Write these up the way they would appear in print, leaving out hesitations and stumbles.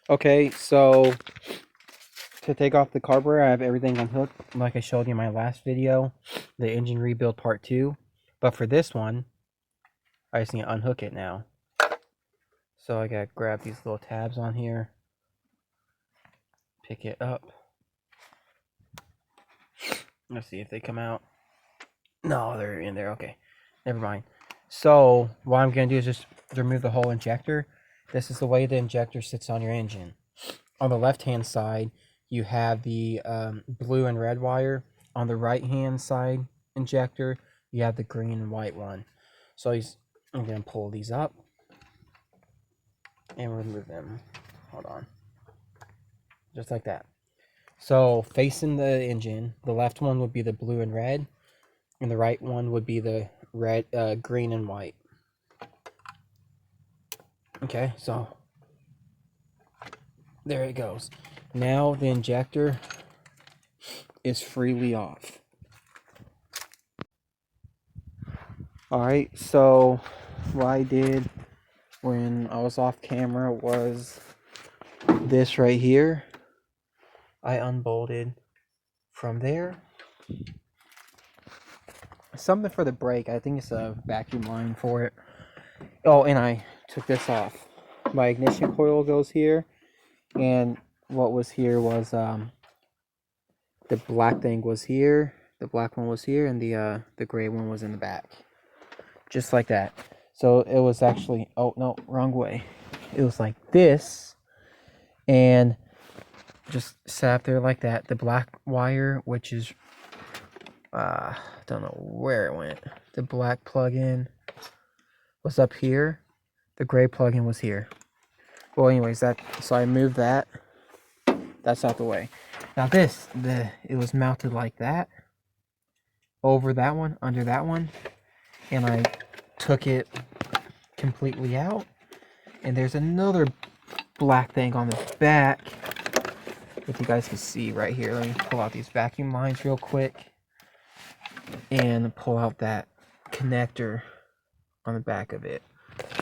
Okay, so to take off the carburetor, I have everything unhooked like I showed you in my last video, the engine rebuild part 2. But for this one, I just need to unhook it now. So I gotta grab these little tabs on here, pick it up. Let's see if they come out. No, they're in there. Okay, never mind. So what I'm gonna do is just remove the whole injector. This is the way the injector sits on your engine. On the left hand side, you have the blue and red wire. On the right hand side injector, you have the green and white one. So I'm going to pull these up and remove them. Hold on. Just like that. So facing the engine, the left one would be the blue and red, and the right one would be the green and white. Okay, so there it goes. Now the injector is freely off. Alright, so what I did when I was off camera was this right here. I unbolted from there. Something for the brake. I think it's a vacuum line for it. Oh, and I took this off. My ignition coil goes here, and what was here was the black thing was here, the black one was here, and the gray one was in the back. Just like that. So it was actually, oh no, wrong way. It was like this, and just sat there like that. The black wire, which is don't know where it went. The black plug-in was up here. The gray plug-in was here. Well, anyways, so I moved that. That's out the way. Now it was mounted like that, over that one, under that one, and I took it completely out. And there's another black thing on the back, if you guys can see right here. Let me pull out these vacuum lines real quick and pull out that connector on the back of it,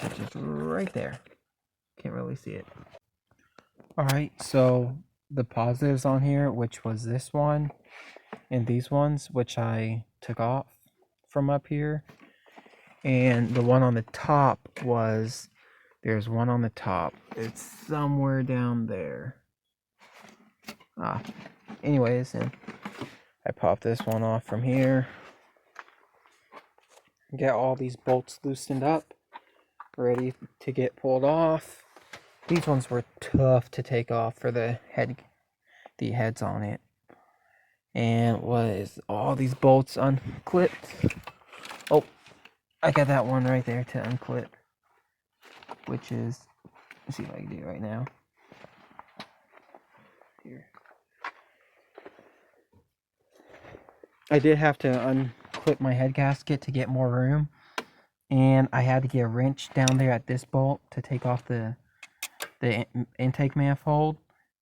which is right there. Can't really see it. Alright, so the positives on here, which was this one and these ones, which I took off from up here, and the one on the top was, there's one on the top, it's somewhere down there. Anyways, and I popped this one off from here, get all these bolts loosened up, ready to get pulled off. These ones were tough to take off for the heads on it. And was all these bolts unclipped. Oh, I got that one right there to unclip, which is, let's see if I can do it right now. Here. I did have to unclip my head gasket to get more room, and I had to get a wrench down there at this bolt to take off the intake manifold,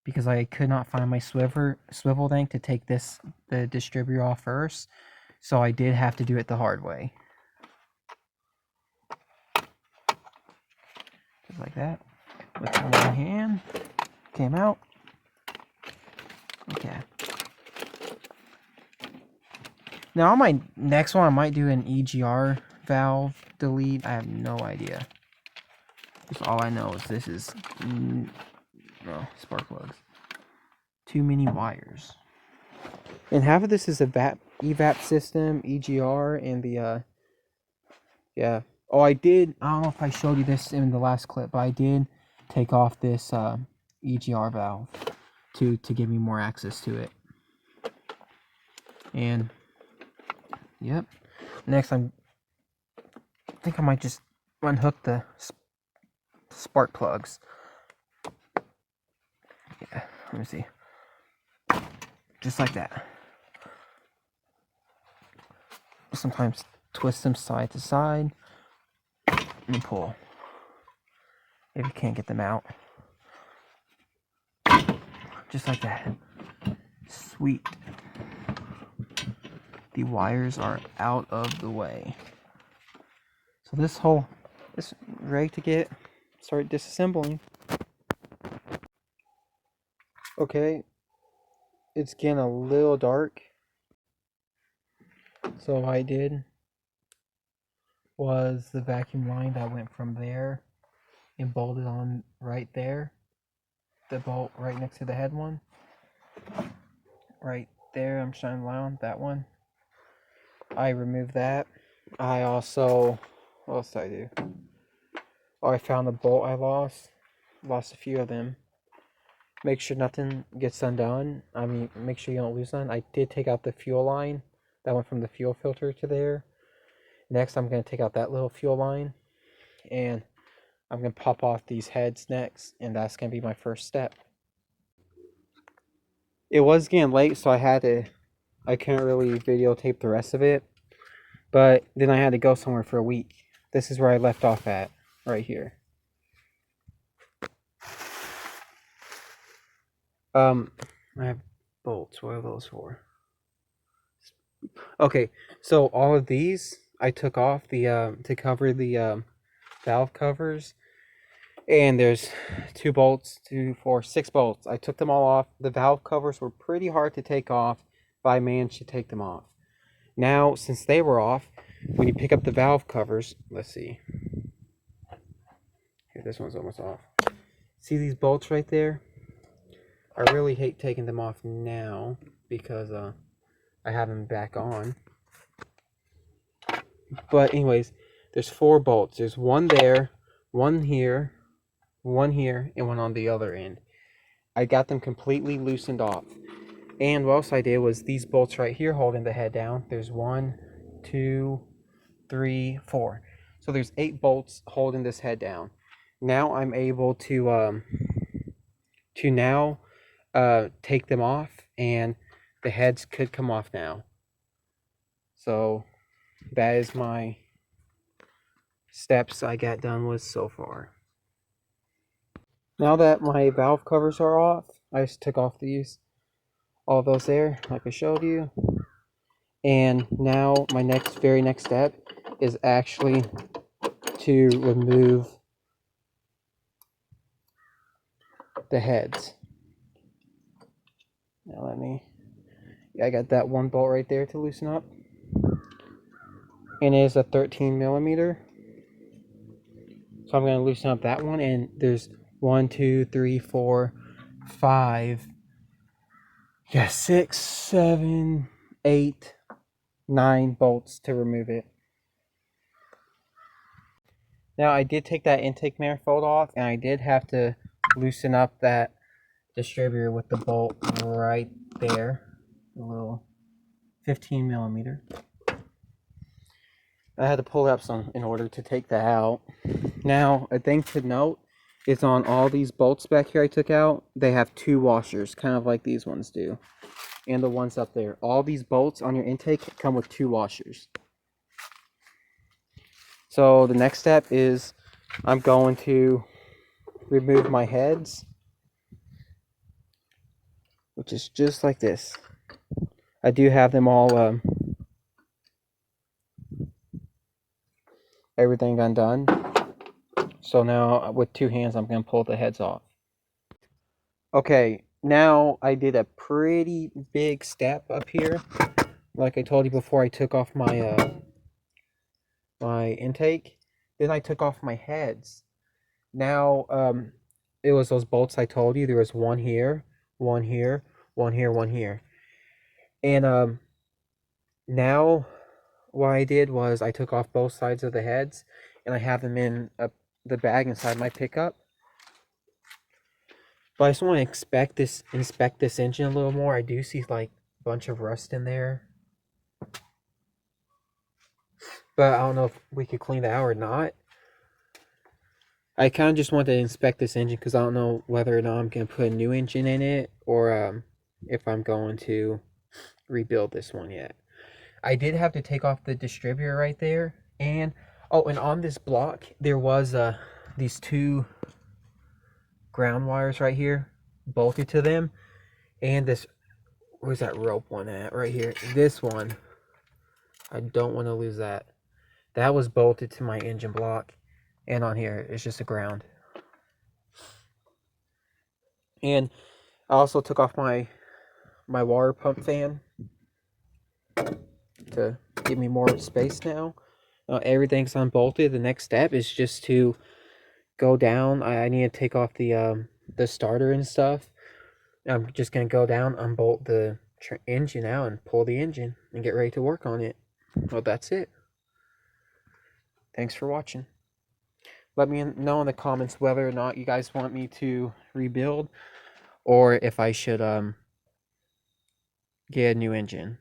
because I could not find my swivel thing to take the distributor off first. So I did have to do it the hard way. Just like that. With one hand. Came out. Okay. Now on my next one, I might do an EGR valve delete. I have no idea. Just all I know is this is spark plugs. Too many wires. And half of this is a evap system, EGR, and the yeah. Oh, I don't know if I showed you this in the last clip, but I did take off this EGR valve to give me more access to it. And yep. Next, I think I might just unhook the spark plugs. Yeah, let me see. Just like that. Sometimes twist them side to side and pull if you can't get them out. Just like that. Sweet. The wires are out of the way. So this ready to start disassembling. Okay, it's getting a little dark. So what I did was the vacuum line that went from there and bolted on right there. The bolt right next to the head one. Right there, I'm shining light on that one. I removed that. I also, what else did I do? Oh, I found the bolt I lost. Lost a few of them. Make sure nothing gets undone. I mean, make sure you don't lose none. I did take out the fuel line. That went from the fuel filter to there. Next, I'm going to take out that little fuel line. And I'm going to pop off these heads next. And that's going to be my first step. It was getting late, so I couldn't really videotape the rest of it. But then I had to go somewhere for a week. This is where I left off at, right here. I have bolts. What are those for? Okay, so all of these I took off the to cover the valve covers, and there's 2 bolts, 2, 4, 6 bolts. I took them all off. The valve covers were pretty hard to take off, but I managed to take them off. Now, since they were off, when you pick up the valve covers, let's see. Here, this one's almost off. See these bolts right there? I really hate taking them off now because I have them back on. But anyways, there's 4 bolts. There's one there, one here, and one on the other end. I got them completely loosened off. And what else I did was these bolts right here holding the head down. There's 1, 2, 3, 4. So there's 8 bolts holding this head down. Now I'm able to now take them off, and the heads could come off now. So that is my steps I got done with so far. Now that my valve covers are off, I just took off all those there, like I showed you. And now my very next step is actually to remove the heads. Now I got that one bolt right there to loosen up. And it is a 13 millimeter. So I'm going to loosen up that one, and there's 1, 2, 3, 4, 5, 6, 7, 8, 9 bolts to remove it. Now I did take that intake manifold off, and I did have to loosen up that distributor with the bolt right there, a little 15 millimeter. I had to pull up some in order to take that out. Now, a thing to note is on all these bolts back here I took out, they have 2 washers, kind of like these ones do. And the ones up there. All these bolts on your intake come with 2 washers. So the next step is I'm going to remove my heads, which is just like this. I do have them all, everything undone. So now with 2 hands, I'm going to pull the heads off. Okay, now I did a pretty big step up here. Like I told you before, I took off my my intake. Then I took off my heads. Now, it was those bolts I told you. There was one here, one here, one here, one here. And now what I did was I took off both sides of the heads, and I have them in the bag inside my pickup. But I just want to inspect this engine a little more. I do see like a bunch of rust in there. But I don't know if we could clean that out or not. I kind of just want to inspect this engine because I don't know whether or not I'm going to put a new engine in it, or if I'm going to rebuild this one yet. I did have to take off the distributor right there. And on this block, there was these 2 ground wires right here, bolted to them. And this, where's that rope one at? Right here. This one, I don't want to lose that. That was bolted to my engine block. And on here, it's just a ground. And I also took off my water pump fan to give me more space now. Everything's unbolted. The next step is just to go down. I need to take off the starter and stuff. I'm just gonna go down, unbolt the engine out, and pull the engine and get ready to work on it. Well, that's it. Thanks for watching. Let me know in the comments whether or not you guys want me to rebuild, or if I should get a new engine.